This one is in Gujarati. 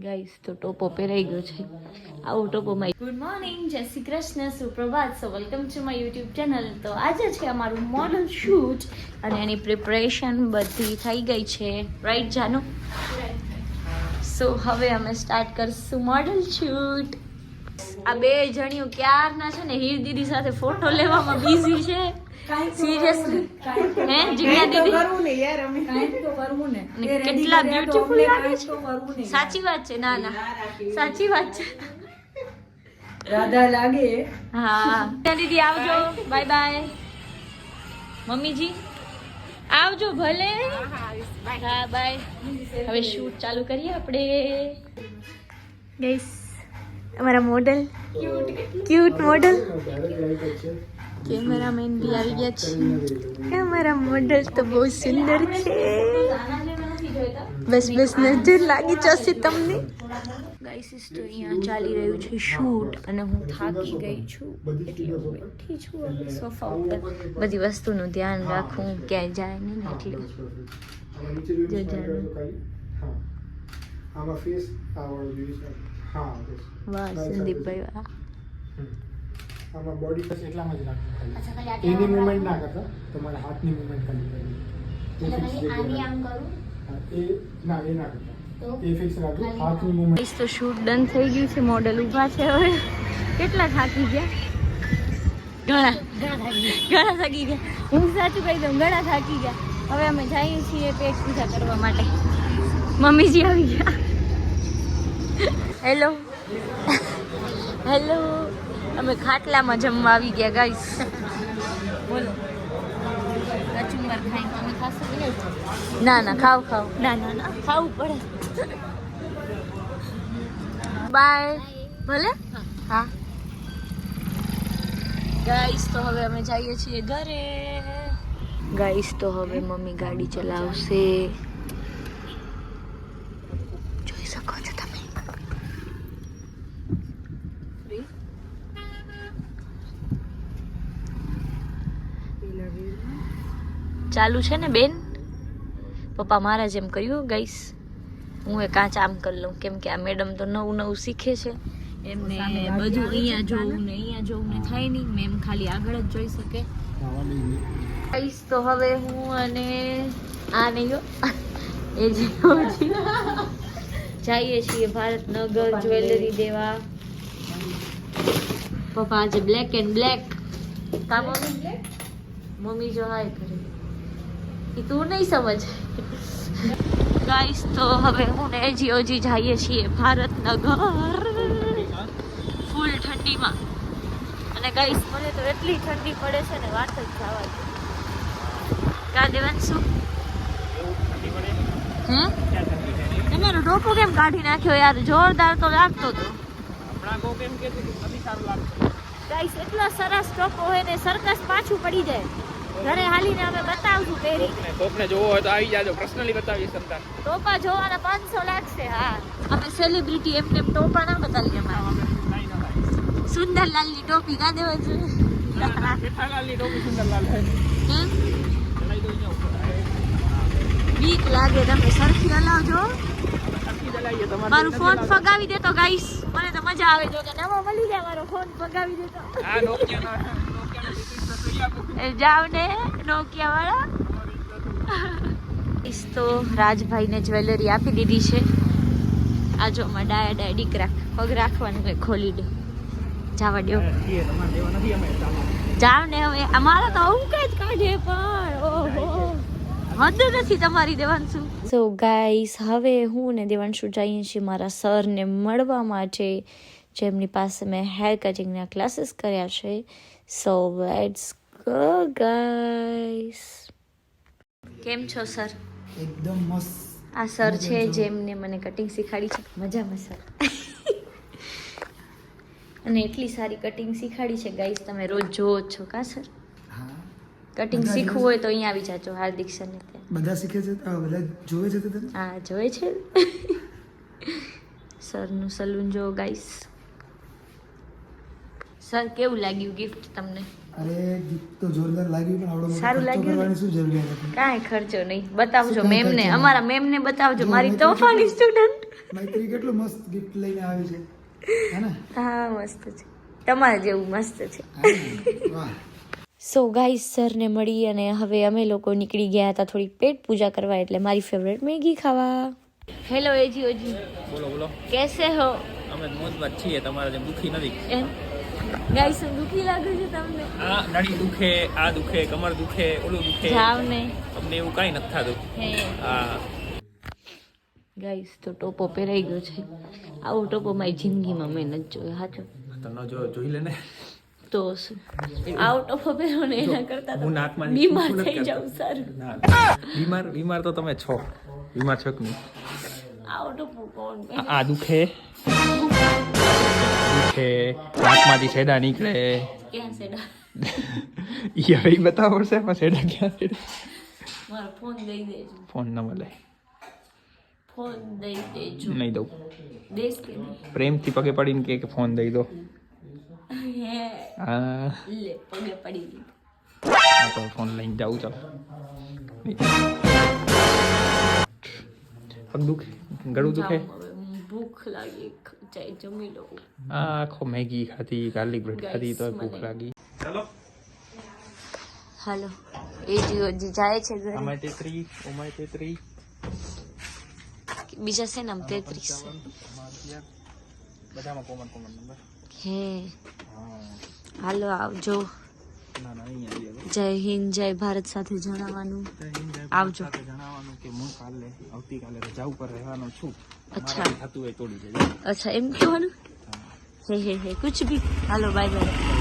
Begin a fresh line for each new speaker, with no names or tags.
ગાઈસ તો ટોપો પહેરાઈ ગયો છે. આવો ટોપો માય. ગુડ મોર્નિંગ, જય શ્રી કૃષ્ણ, સુપ્રભાત. So welcome to my YouTube channel. તો આજે છે અમારું મોડલ શૂટ અને એની પ્રિપરેશન બધી થઈ ગઈ છે, રાઈટ જાનુ? સો હવે અમે સ્ટાર્ટ કરશું મોડલ શૂટ. આ બે જણીઓ ક્યારના છે ને હીર દીદી સાથે ફોટો લેવામાં બિઝી છે. સિરિયસલી હે જીગ્યા દીદી કરવું ને યાર, અમે કાઈ તો કરવું ને. કેટલા બ્યુટીફુલ લાગે છે. સાચી વાત છે. ના ના સાચી વાત છે.
રાધા લાગે.
હા દીદી આવજો, બાય બાય. મમ્મીજી આવજો ભલે. હા બાય. હવે શૂટ ચાલુ કરીએ આપણે. ગાઈસ અમારા મોડલ ક્યુટ મોડલ કેમેરામેન બી આવી ગયા છે. અમારા મોડલ તો બહુ સુંદર છે. બસ બસ નજર લાગી જશે તમને. ગાઈસ તો અહીંયા ચાલી રહ્યું છે શૂટ અને હું થાકી ગઈ છું એટલે હું બેઠી છું હવે સોફા ઉપર. બધી વસ્તુનું ધ્યાન રાખવું, ક્યાંય જાય નહીં એટલે વાહ સંદીપભાઈ વાહ.
આમાં બોડી ફેસ એટલામાં જ રાખવું ખાલી. એની મૂવમેન્ટ ના કરતા, તમારા હાથની મૂવમેન્ટ ખાલી કરવી. આની આમ કરું એ ના કરતા, એ ફિક્સ રાખો હાથની મૂવમેન્ટ.
તો શૂટ ડન થઈ ગયું છે. મોડલ ઊભા છે. હવે કેટલા થાકી ગયા? ઘણા થાકી ગયા. હું સાચું કહી દઉં, ઘણા થાકી ગયા. હવે અમે જઈએ છીએ પેટ પૂજા કરવા માટે. મમ્મીજી આવી ગયા. Hello hello. અમે ખાટલામાં જમવા આવી ગયા ગાઈસ. બોલો કચુંબર ખાઈ તમે ખાશો કે નહીં? ના ના ખાવ ના ના ના ખાવું પડે. બાય. ભલે. હા ગાઈસ તો હવે અમે જઈએ છીએ ઘરે. ગાઈસ તો હવે મમ્મી ગાડી ચલાવશે. જોઈ શકો છો તમે. ચાલુ છે ને બેન? પપ્પા મારા જેમ કર્યું ગાઈસ. હું એ કાંચ આમ કરી લઉં કેમ કે આ મેડમ તો નવું નવું શીખે છે. એમને બધું અહીંયા જોવું ને અહીંયા જોવું ને થાય નહીં. મેમ ખાલી આગળ જ જોઈ શકે. ગાઈસ તો હવે હું અને આ નહીં એ જઈએ છીએ ભારતનગર જ્વેલરી દેવા. પપ્પા આજે બ્લેક એન્ડ બ્લેક. કા મમ્મી? મમ્મી જો હાય કરે એ તું નહીં સમજ. ગાઈસ તો હવે હું ને જીઓજી જઈએ છીએ ભારતનગર ફૂલ ઠંડીમાં. અને ગાઈસ મને તો એટલી ઠંડી પડે છે ને વાત જ જવા દે. કા દેવાંશુ હે તમારો ટોપો કેમ કાઢી નાખ્યો યાર? જોરદાર તો લાગતો હતો. ગાઈસ એટલો સરસ ટોપો હોય ને સર્કસ પાછું પડી જાય. ઘરે હાલીને અમે બતાવશું પહેરી.
ટોપને જોવો હોય તો આવી જાજો, પર્સનલી બતાવીએ સંતાન.
ટોપા જોવાના 500 લાગશે. હા અમે સેલિબ્રિટી એમને ટોપા ના બતાવીએ. અમારે સુંદરલાલની ટોપી કા દેવા જોઈએ.
જેઠાલાલની ટોપી સુંદરલાલ હે.
બીક લાગે. તમે સરખી હલાવજો. મારું ફોન ફગાવી દેતો ગાઈસ. મને તો મજા આવે જો કે નવો મળી જાય. મારો ફોન ફગાવી દેતો.
આ નોકિયાનો
જાવ ને નોકિયા વાળા. તો રાજભાઈને જ્વેલરી આપી દીધી છે. આ જો માં ડાયા દીકરા પગ રાખવાનું કઈ ખોલી દે. જવા દો જાવ ને. હવે અમારા તો આવું કઈ જ કાઢે પણ ઓહો હદ નથી તમારી દેવાંશુ. સો ગાઈસ હવે હું ને દેવાંશુ જઈએ છીએ મારા સરને મળવા માટે, જેમની પાસે મેં હેર કટિંગના ક્લાસીસ કર્યા છે. So let's go guys. કેમ છો સર?
એકદમ મસ્ત.
આ સર છે જેમને મને કટિંગ શીખાડી છે. મજામાં સર. અને એટલી સારી કટિંગ શીખાડી છે ગાઈસ. તમે રોજ જોવો જ છો કા સર? કટિંગ શીખવું હોય તો અહીંયા આવી જાજો હાર્દિક સરને ત્યાં.
બધા શીખે છે, બધા જોવે છે તને?
હા જોવે છે. સરનું સલૂન જો ગાઈસ. સર કેવું લાગ્યું ગિફ્ટ તમને?
અરે ગિફ્ટ તો જોરદાર લાગ્યું પણ આવડો મોટો
સારું
ખર્ચો
લાગ્યું ને?
કરવાની શું જરૂરિયાત હતી?
કાંઈ ખર્ચો નહીં. બતાવજો
શું કાંઈ
મેમને,
ખર્ચો
અમારા મેમને બતાવજો.
જો,
મારી
મૈત્રી
તોફાની સ્ટુડન્ટ.
મૈત્રી કેટલું મસ્ત ગિફ્ટ લઈને આવી છે, હે ને?
હા મસ્ત છે, તમારા જેવું મસ્ત છે.
હા ને? વાહ.
સો ગાઈસ સરને મળી અને હવે અમે લોકો નીકળી ગયા હતા થોડી પેટ પૂજા કરવા, એટલે મારી ફેવરેટ મેગી ખાવા. હેલો એજી ઓજી,
બોલો બોલો,
કેસે હો?
અમે મોજમાં છીએ, તમારા જેમ દુખી નથી.
ગાઈસ હું દુખી લાગુ છે તમને?
આ નળી દુખે, આ દુખે, કમર દુખે, ઓલું દુખે,
જાવ ને.
અમને એવું કાંઈ નથી થતું.
હે
હા,
ગાઈસ તો ટોપો પહેરાઈ ગયો છે. આવો ટોપો મારી જિંદગીમાં મેં નથી જોયો. હાચો
તને જો જોઈ લે ને.
તો શું? આવો ટોપો પહેરો ને એના કરતા તો
હું નાકમાં
બીમાર
નથી
થઈ
કરતો.
જાઉં સારું.
ના, બીમાર તો તમે છો, બીમાર છો કે નહીં?
આવો ટોપો કોણ પહેરે?
આ દુખે, દુખે, નાકમાંથી છેડા નીકળે.
ક્યાં સેડા?
ઈ હવે ઈ બતાવવો પડશે, એમાં છેડા ક્યાં છે?
મારો ફોન દઈ દેજો.
ફોન ન મળે,
ફોન દઈ દેજો.
નહીં દઉં.
દેશ કે નહીં?
પ્રેમથી પગે પડીને કે ફોન દઈ દો.
હે
હા,
લે પગે પડી ગઈ.
આ તો ફોન લઈને જાઉં. ચાલ, પગ દુખે, ગળું દુખે.
જાઉં હવે, ભૂખ લાગી, ચાય જમી લો.
આ આખો મેગી ખાધી, ગાર્લિક બ્રેડ ખાધી તો ભૂખ
મને.
લાગી. ચાલો,
હાલો એજી ઓજી જાય છે ઘરે.
અમાય તેત્રી, ઓમાય તેત્રી,
બીજા છે ને 33 છે.
બધામાં કોમન નંબર.
હે
હા,
હાલો આવજો.
ના ના, અહીંયા આવી હવે.
જય હિન્દ જય ભારત સાથે જણાવવાનું. આવજો.
જણાવવાનું કે હું આવતીકાલે રજા ઉપર રહેવાનો છું.
અચ્છા.
મારાથી થતું હોય તોડી દેજો.
અચ્છા એમ કહેવાનું? હે કુછ ભી. હાલો બાય બાય.